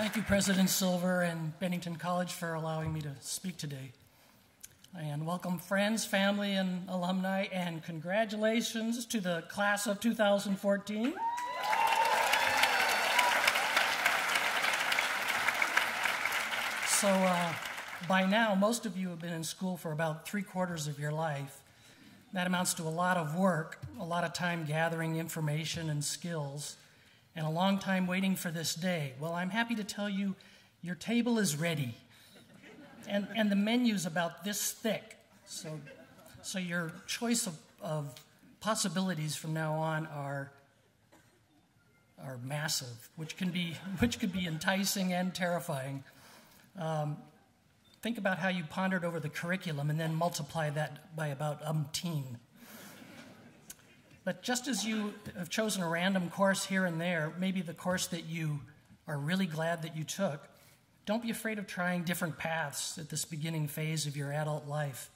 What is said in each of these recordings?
Thank you, President Silver and Bennington College, for allowing me to speak today. And welcome friends, family, and alumni, and congratulations to the class of 2014. So by now, most of you have been in school for about 3/4 of your life. That amounts to a lot of work, a lot of time gathering information and skills, and a long time waiting for this day. Well, I'm happy to tell you your table is ready. And the menu's about this thick. So your choice of possibilities from now on are massive, which could be enticing and terrifying. Think about how you pondered over the curriculum and then multiply that by about umpteen. But just as you have chosen a random course here and there, maybe the course that you are really glad that you took, don't be afraid of trying different paths at this beginning phase of your adult life.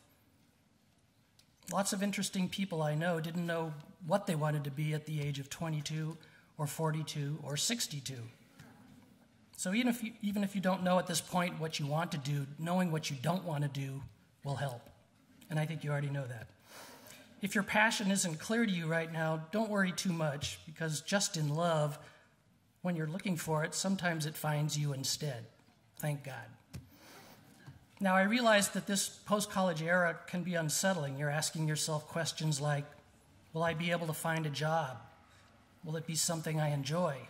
Lots of interesting people I know didn't know what they wanted to be at the age of 22 or 42 or 62. So even if you don't know at this point what you want to do, knowing what you don't want to do will help. And I think you already know that. If your passion isn't clear to you right now, don't worry too much, because just in love, when you're looking for it, sometimes it finds you instead. Thank God. Now, I realize that this post-college era can be unsettling. You're asking yourself questions like, will I be able to find a job? Will it be something I enjoy?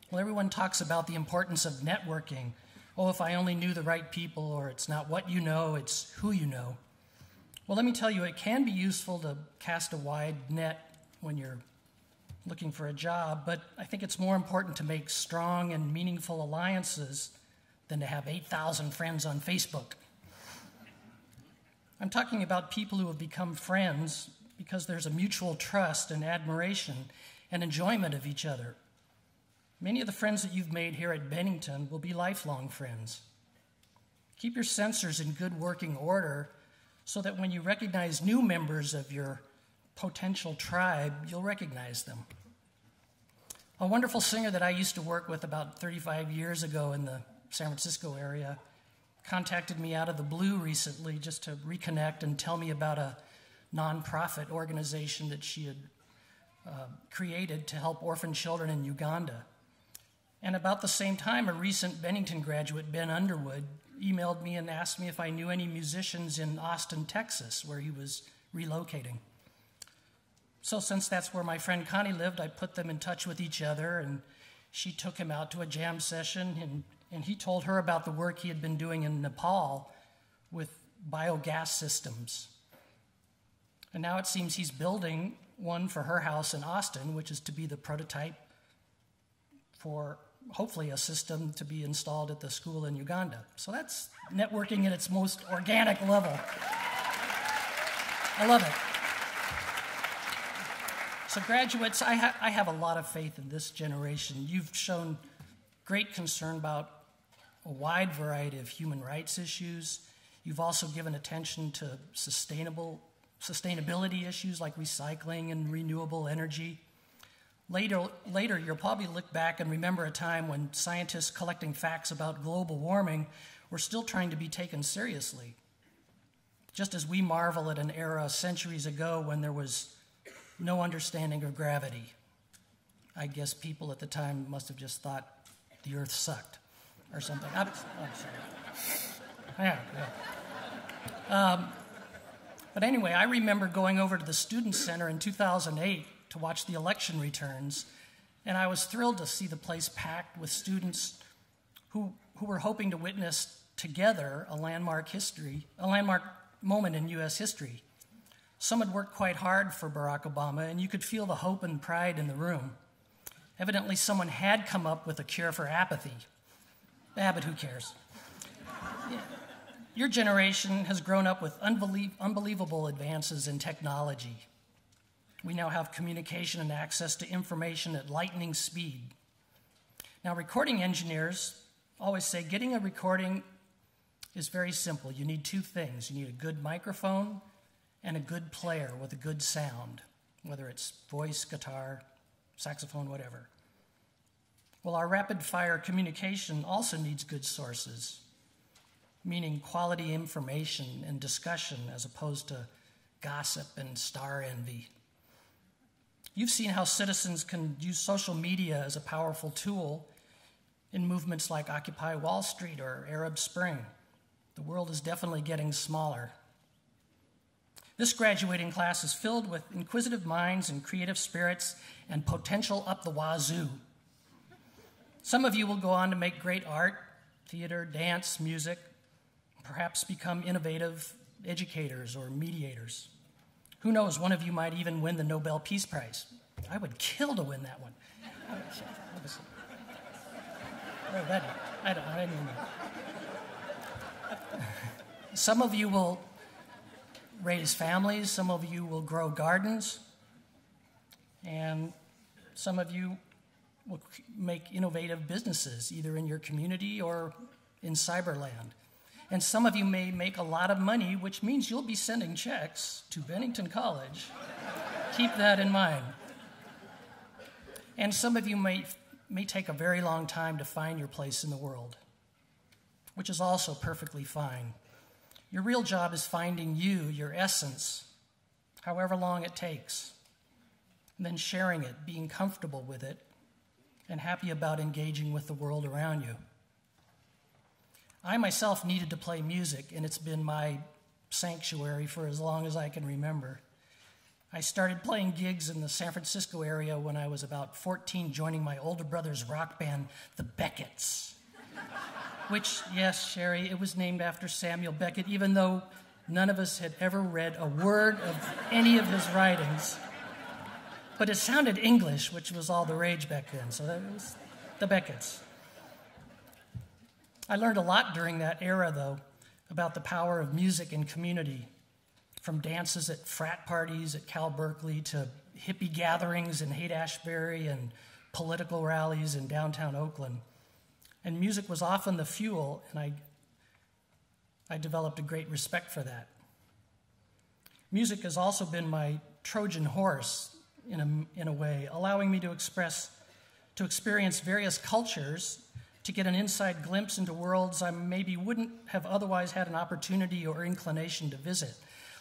Well, everyone talks about the importance of networking. Oh, if I only knew the right people, or it's not what you know, it's who you know. Well, let me tell you, it can be useful to cast a wide net when you're looking for a job, but I think it's more important to make strong and meaningful alliances than to have 8,000 friends on Facebook. I'm talking about people who have become friends because there's a mutual trust and admiration and enjoyment of each other. Many of the friends that you've made here at Bennington will be lifelong friends. Keep your sensors in good working order so that when you recognize new members of your potential tribe, you'll recognize them. A wonderful singer that I used to work with about 35 years ago in the San Francisco area contacted me out of the blue recently just to reconnect and tell me about a nonprofit organization that she had created to help orphan children in Uganda. And about the same time, a recent Bennington graduate, Ben Underwood, emailed me and asked me if I knew any musicians in Austin, Texas, where he was relocating. So since that's where my friend Connie lived, I put them in touch with each other, and she took him out to a jam session, and he told her about the work he had been doing in Nepal with biogas systems. And now it seems he's building one for her house in Austin, which is to be the prototype for hopefully a system to be installed at the school in Uganda. So that's networking at its most organic level. I love it. So graduates, I have a lot of faith in this generation. You've shown great concern about a wide variety of human rights issues. You've also given attention to sustainability issues like recycling and renewable energy. Later, you'll probably look back and remember a time when scientists collecting facts about global warming were still trying to be taken seriously. Just as we marvel at an era centuries ago when there was no understanding of gravity. I guess people at the time must have just thought the earth sucked or something. I'm sorry. Yeah. But anyway, I remember going over to the Student Center in 2008 to watch the election returns, and I was thrilled to see the place packed with students who were hoping to witness together a landmark moment in U.S. history. Some had worked quite hard for Barack Obama, and you could feel the hope and pride in the room. Evidently, someone had come up with a cure for apathy. But who cares? Your generation has grown up with unbelievable advances in technology. We now have communication and access to information at lightning speed. Now, recording engineers always say getting a recording is very simple. You need two things. You need a good microphone and a good player with a good sound, whether it's voice, guitar, saxophone, whatever. Well, our rapid-fire communication also needs good sources, meaning quality information and discussion as opposed to gossip and star envy. You've seen how citizens can use social media as a powerful tool in movements like Occupy Wall Street or Arab Spring. The world is definitely getting smaller. This graduating class is filled with inquisitive minds and creative spirits and potential up the wazoo. Some of you will go on to make great art, theater, dance, music, perhaps become innovative educators or mediators. Who knows, one of you might even win the Nobel Peace Prize. I would kill to win that one. I didn't know. Some of you will raise families, some of you will grow gardens, and some of you will make innovative businesses, either in your community or in cyberland. And some of you may make a lot of money, which means you'll be sending checks to Bennington College. Keep that in mind. And some of you may take a very long time to find your place in the world, which is also perfectly fine. Your real job is finding you, your essence, however long it takes, and then sharing it, being comfortable with it, and happy about engaging with the world around you. I myself needed to play music, and it's been my sanctuary for as long as I can remember. I started playing gigs in the San Francisco area when I was about 14, joining my older brother's rock band, the Becketts. Which, yes, Sherry, it was named after Samuel Beckett, even though none of us had ever read a word of any of his writings. But it sounded English, which was all the rage back then, so that was the Becketts. I learned a lot during that era, though, about the power of music and community, from dances at frat parties at Cal Berkeley to hippie gatherings in Haight-Ashbury and political rallies in downtown Oakland. And music was often the fuel, and I developed a great respect for that. Music has also been my Trojan horse in a way, allowing me to experience various cultures, to get an inside glimpse into worlds I maybe wouldn't have otherwise had an opportunity or inclination to visit,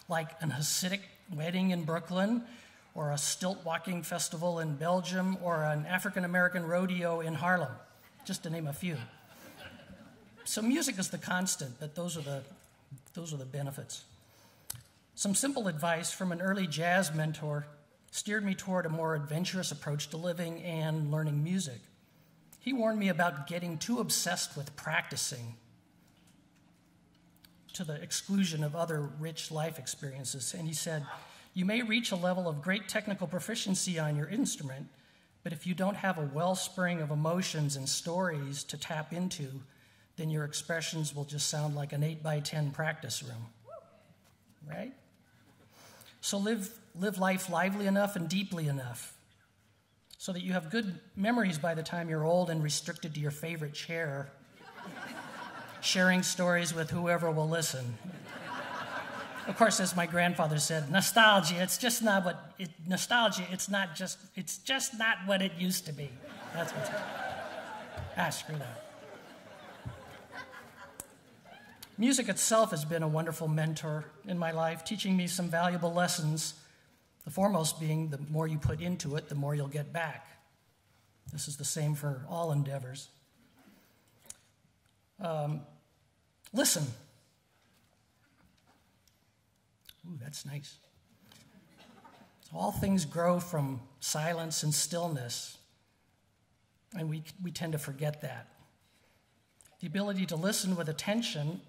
like an Hasidic wedding in Brooklyn, or a stilt walking festival in Belgium, or an African-American rodeo in Harlem, just to name a few. So music is the constant, but those are the benefits. Some simple advice from an early jazz mentor steered me toward a more adventurous approach to living and learning music. He warned me about getting too obsessed with practicing to the exclusion of other rich life experiences. And he said, you may reach a level of great technical proficiency on your instrument, but if you don't have a wellspring of emotions and stories to tap into, then your expressions will just sound like an 8x10 practice room, right? So live life lively enough and deeply enough so that you have good memories by the time you're old and restricted to your favorite chair, sharing stories with whoever will listen. Of course, as my grandfather said, nostalgia, it's just not what it used to be. That's what's screw that. Music itself has been a wonderful mentor in my life, teaching me some valuable lessons, the foremost being the more you put into it, the more you'll get back. This is the same for all endeavors. Listen. Ooh, that's nice. So all things grow from silence and stillness, and we tend to forget that. The ability to listen with attention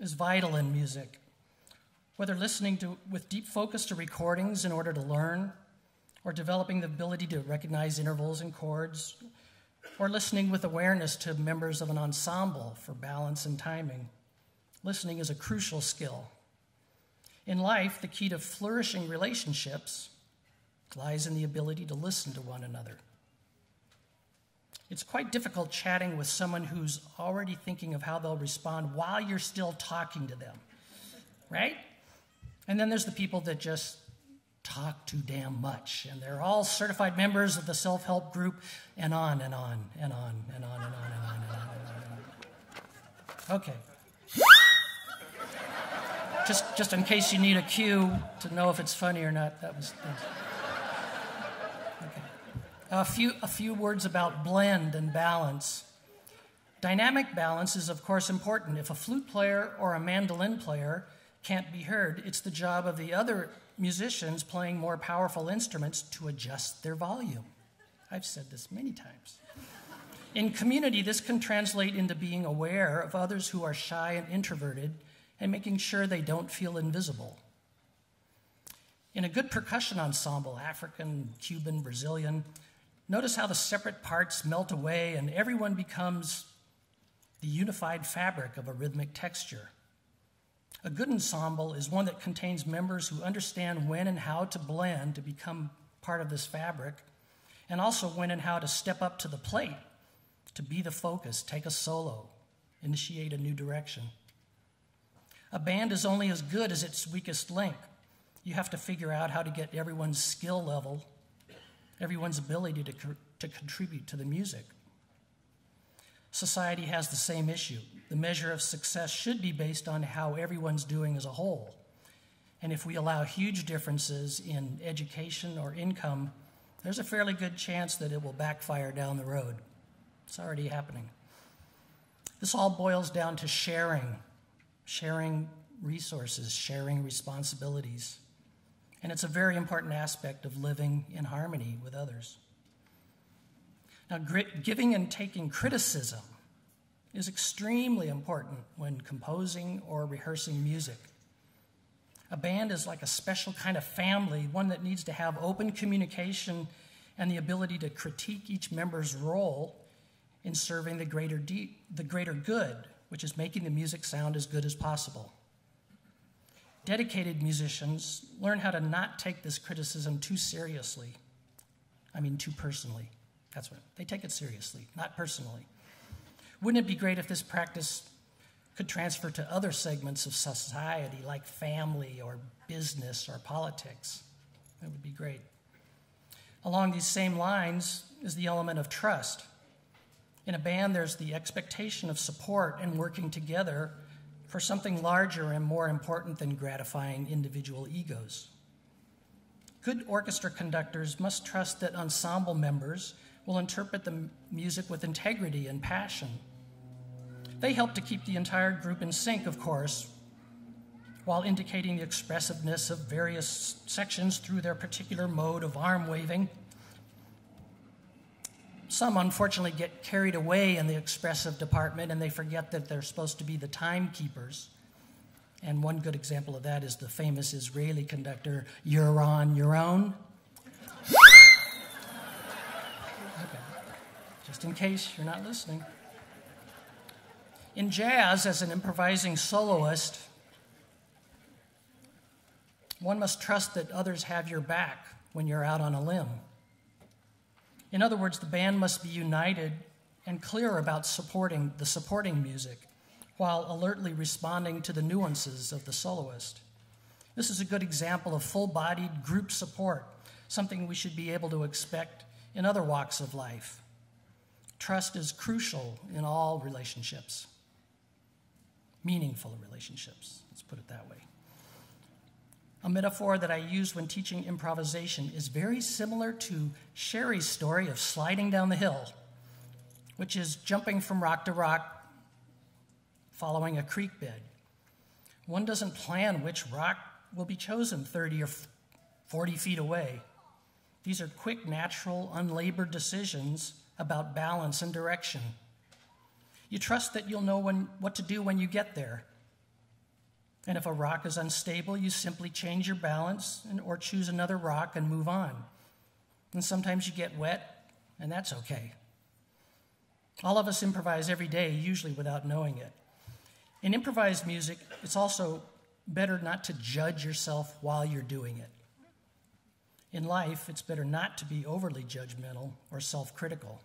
is vital in music. Whether listening with deep focus to recordings in order to learn, or developing the ability to recognize intervals and chords, or listening with awareness to members of an ensemble for balance and timing. Listening is a crucial skill. In life, the key to flourishing relationships lies in the ability to listen to one another. It's quite difficult chatting with someone who's already thinking of how they'll respond while you're still talking to them, right? And then there's the people that just talk too damn much. And they're all certified members of the self-help group, and on and on and on and on and on and on and on and on. Okay. Just in case you need a cue to know if it's funny or not, that was... Okay. A few words about blend and balance. Dynamic balance is, of course, important. If a flute player or a mandolin player can't be heard, it's the job of the other musicians playing more powerful instruments to adjust their volume. I've said this many times. In community, this can translate into being aware of others who are shy and introverted and making sure they don't feel invisible. In a good percussion ensemble, African, Cuban, Brazilian, notice how the separate parts melt away and everyone becomes the unified fabric of a rhythmic texture. A good ensemble is one that contains members who understand when and how to blend to become part of this fabric, and also when and how to step up to the plate, to be the focus, take a solo, initiate a new direction. A band is only as good as its weakest link. You have to figure out how to get everyone's skill level, everyone's ability to contribute to the music. Society has the same issue. The measure of success should be based on how everyone's doing as a whole. And if we allow huge differences in education or income, there's a fairly good chance that it will backfire down the road. It's already happening. This all boils down to sharing resources, sharing responsibilities. And it's a very important aspect of living in harmony with others. Now, giving and taking criticism is extremely important when composing or rehearsing music. A band is like a special kind of family, one that needs to have open communication and the ability to critique each member's role in serving the greater good, which is making the music sound as good as possible. Dedicated musicians learn how to not take this criticism too seriously. Too personally. That's right. They take it seriously, not personally. Wouldn't it be great if this practice could transfer to other segments of society, like family or business or politics? That would be great. Along these same lines is the element of trust. In a band, there's the expectation of support and working together for something larger and more important than gratifying individual egos. Good orchestra conductors must trust that ensemble members will interpret the music with integrity and passion. They help to keep the entire group in sync, of course, while indicating the expressiveness of various sections through their particular mode of arm waving. Some, unfortunately, get carried away in the expressive department and they forget that they're supposed to be the timekeepers. And one good example of that is the famous Israeli conductor, "You're on your own." Okay. Just in case you're not listening. In jazz, as an improvising soloist, one must trust that others have your back when you're out on a limb. In other words, the band must be united and clear about supporting music, while alertly responding to the nuances of the soloist. This is a good example of full-bodied group support, something we should be able to expect in other walks of life. Trust is crucial in all relationships, meaningful relationships, let's put it that way. A metaphor that I use when teaching improvisation is very similar to Sherry's story of sliding down the hill, which is jumping from rock to rock, following a creek bed. One doesn't plan which rock will be chosen 30 or 40 feet away. These are quick, natural, unlabored decisions about balance and direction. You trust that you'll know what to do when you get there. And if a rock is unstable, you simply change your balance or choose another rock and move on. And sometimes you get wet, and that's okay. All of us improvise every day, usually without knowing it. In improvised music, it's also better not to judge yourself while you're doing it. In life, it's better not to be overly judgmental or self-critical.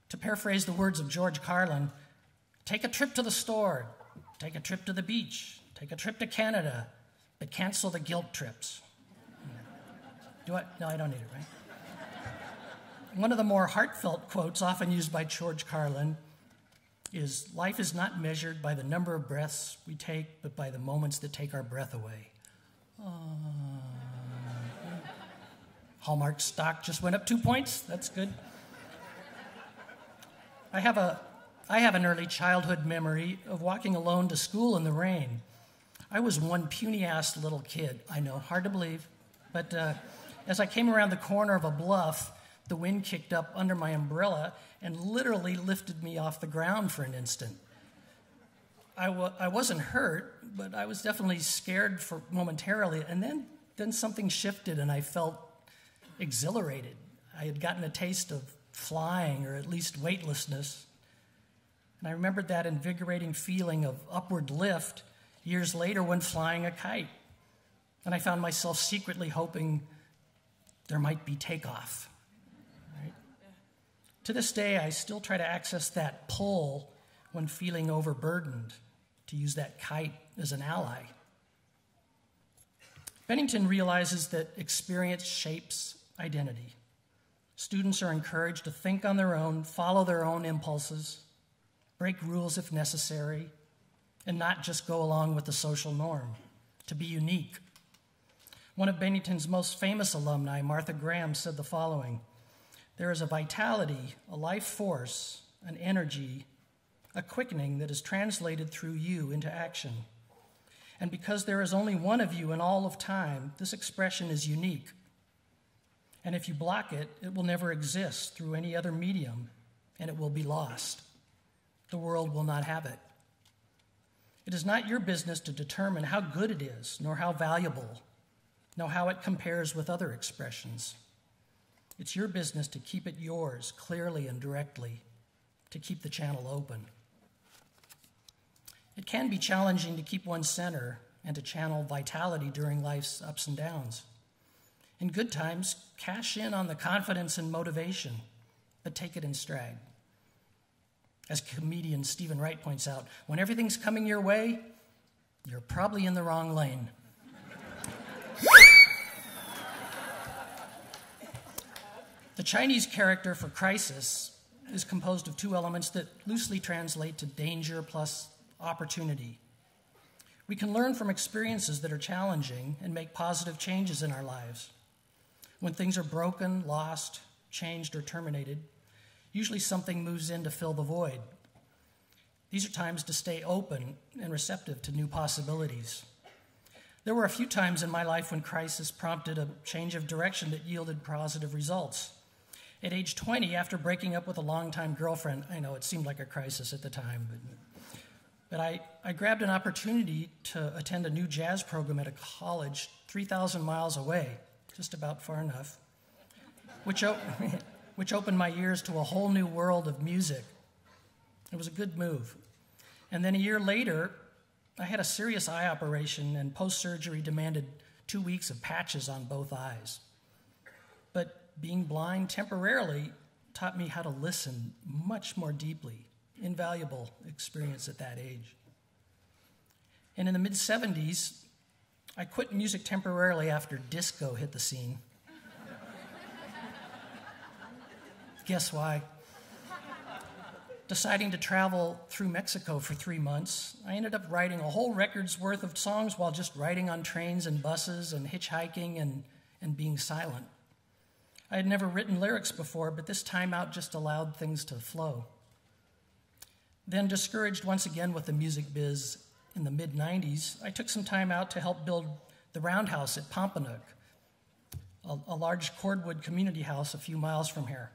To paraphrase the words of George Carlin, take a trip to the store, take a trip to the beach, take a trip to Canada, but cancel the guilt trips. Do I? No, I don't need it, right? One of the more heartfelt quotes often used by George Carlin is, "Life is not measured by the number of breaths we take, but by the moments that take our breath away." Hallmark stock just went up 2 points. That's good. I have an early childhood memory of walking alone to school in the rain. I was one puny-ass little kid. I know, hard to believe. But as I came around the corner of a bluff, the wind kicked up under my umbrella and literally lifted me off the ground for an instant. I wasn't hurt, but I was definitely scared for momentarily. And then something shifted and I felt exhilarated. I had gotten a taste of flying, or at least weightlessness. And I remembered that invigorating feeling of upward lift years later when flying a kite. And I found myself secretly hoping there might be takeoff. Right? To this day, I still try to access that pull when feeling overburdened, to use that kite as an ally. Bennington realizes that experience shapes identity. Students are encouraged to think on their own, follow their own impulses, break rules if necessary, and not just go along with the social norm, to be unique. One of Bennington's most famous alumni, Martha Graham, said the following: "There is a vitality, a life force, an energy, a quickening that is translated through you into action. And because there is only one of you in all of time, this expression is unique. And if you block it, it will never exist through any other medium, and it will be lost. The world will not have it. It is not your business to determine how good it is, nor how valuable, nor how it compares with other expressions. It's your business to keep it yours clearly and directly, to keep the channel open." It can be challenging to keep one's center and to channel vitality during life's ups and downs. In good times, cash in on the confidence and motivation, but take it in stride. As comedian Stephen Wright points out, when everything's coming your way, you're probably in the wrong lane. The Chinese character for crisis is composed of two elements that loosely translate to danger plus opportunity. We can learn from experiences that are challenging and make positive changes in our lives. When things are broken, lost, changed, or terminated, usually something moves in to fill the void. These are times to stay open and receptive to new possibilities. There were a few times in my life when crisis prompted a change of direction that yielded positive results. At age 20, after breaking up with a longtime girlfriend, I know it seemed like a crisis at the time, but I grabbed an opportunity to attend a new jazz program at a college 3,000 miles away, just about far enough, which opened my ears to a whole new world of music. It was a good move. And then a year later, I had a serious eye operation, and post-surgery demanded 2 weeks of patches on both eyes. But being blind temporarily taught me how to listen much more deeply. Invaluable experience at that age. And in the mid-70s, I quit music temporarily after disco hit the scene. Guess why? Deciding to travel through Mexico for 3 months, I ended up writing a whole record's worth of songs while just riding on trains and buses and hitchhiking and being silent. I had never written lyrics before, but this time out just allowed things to flow. Then, discouraged once again with the music biz in the mid-90s, I took some time out to help build the Roundhouse at Pompanook, a large cordwood community house a few miles from here.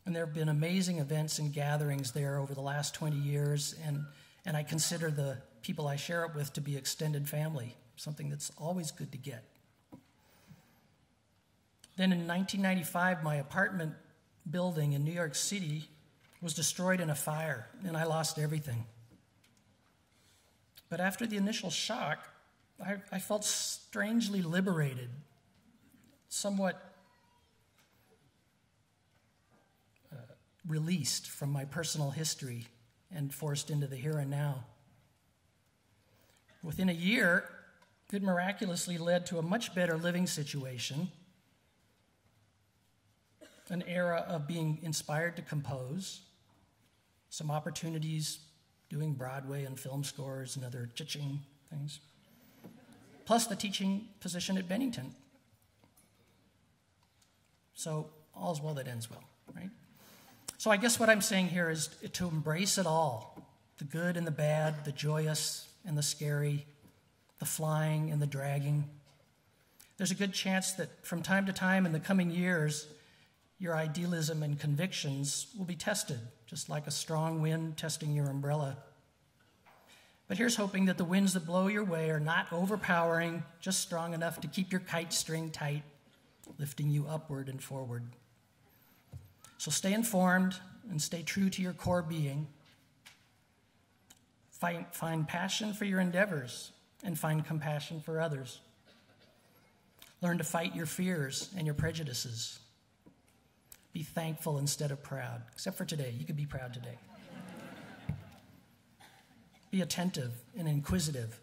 And there have been amazing events and gatherings there over the last 20 years, and I consider the people I share it with to be extended family, something that's always good to get. Then in 1995, my apartment building in New York City was destroyed in a fire, and I lost everything. But after the initial shock, I felt strangely liberated, somewhat released from my personal history and forced into the here and now. Within a year, It miraculously led to a much better living situation, an era of being inspired to compose, some opportunities doing Broadway and film scores and other cha-ching things, plus the teaching position at Bennington. So all's well that ends well, right? So I guess what I'm saying here is to embrace it all, the good and the bad, the joyous and the scary, the flying and the dragging. There's a good chance that from time to time in the coming years, your idealism and convictions will be tested, just like a strong wind testing your umbrella. But here's hoping that the winds that blow your way are not overpowering, just strong enough to keep your kite string tight, lifting you upward and forward. So stay informed and stay true to your core being. Find passion for your endeavors and find compassion for others. Learn to fight your fears and your prejudices. Be thankful instead of proud, except for today. You could be proud today. Be attentive and inquisitive.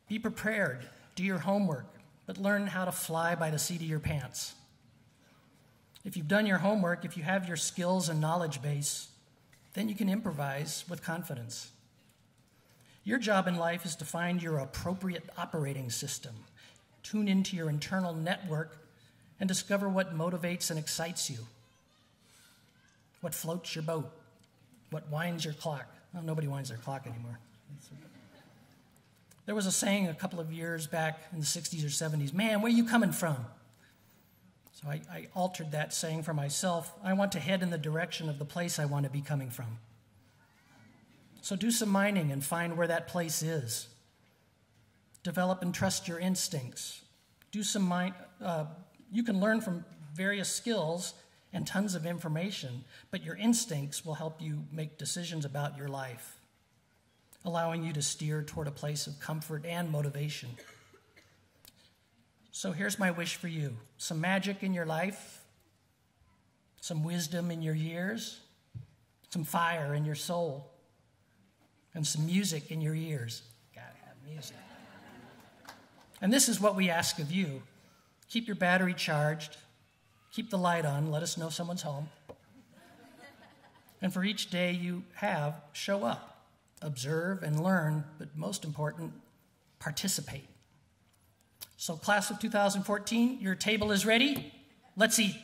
Be prepared. Do your homework, but learn how to fly by the seat of your pants. If you've done your homework, if you have your skills and knowledge base, then you can improvise with confidence. Your job in life is to find your appropriate operating system, tune into your internal network, and discover what motivates and excites you, what floats your boat, what winds your clock. Well, nobody winds their clock anymore. There was a saying a couple of years back in the 60s or 70s, man, where are you coming from? So I altered that saying for myself. I want to head in the direction of the place I want to be coming from. So do some mining and find where that place is. Develop and trust your instincts. Do some you can learn from various skills and tons of information, but your instincts will help you make decisions about your life, allowing you to steer toward a place of comfort and motivation. So here's my wish for you. Some magic in your life, some wisdom in your years, some fire in your soul, and some music in your ears. Gotta have music. And this is what we ask of you. Keep your battery charged. Keep the light on. Let us know someone's home. And for each day you have, show up. Observe and learn, but most important, participate. So class of 2014, your table is ready. Let's eat.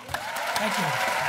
Thank you.